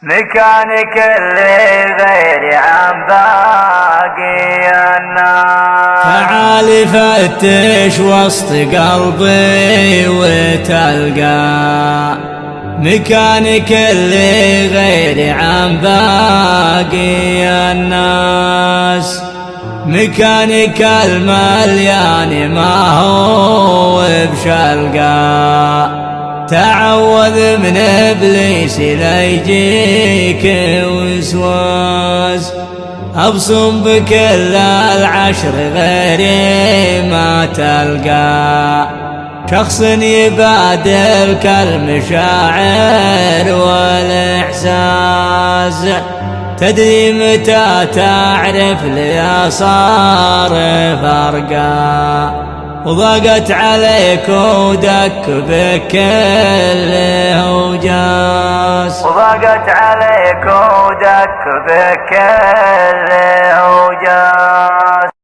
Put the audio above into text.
مكانك اللي غير عن باقي الناس. تعال فتش وسط قلبي وتلقى مكانك اللي غير عن باقي الناس. مكانك المليان ما هو بشلقى. تعوذ من إبليس لا يجيك وسواس. أبصم بكل العشر غيري ما تلقى. شخص يبادلك المشاعر والإحساس. تدري متى تعرف لي صار فرقا. وضاقت عليك ودك بكل هوجاس. وضاقت عليك ودك بكل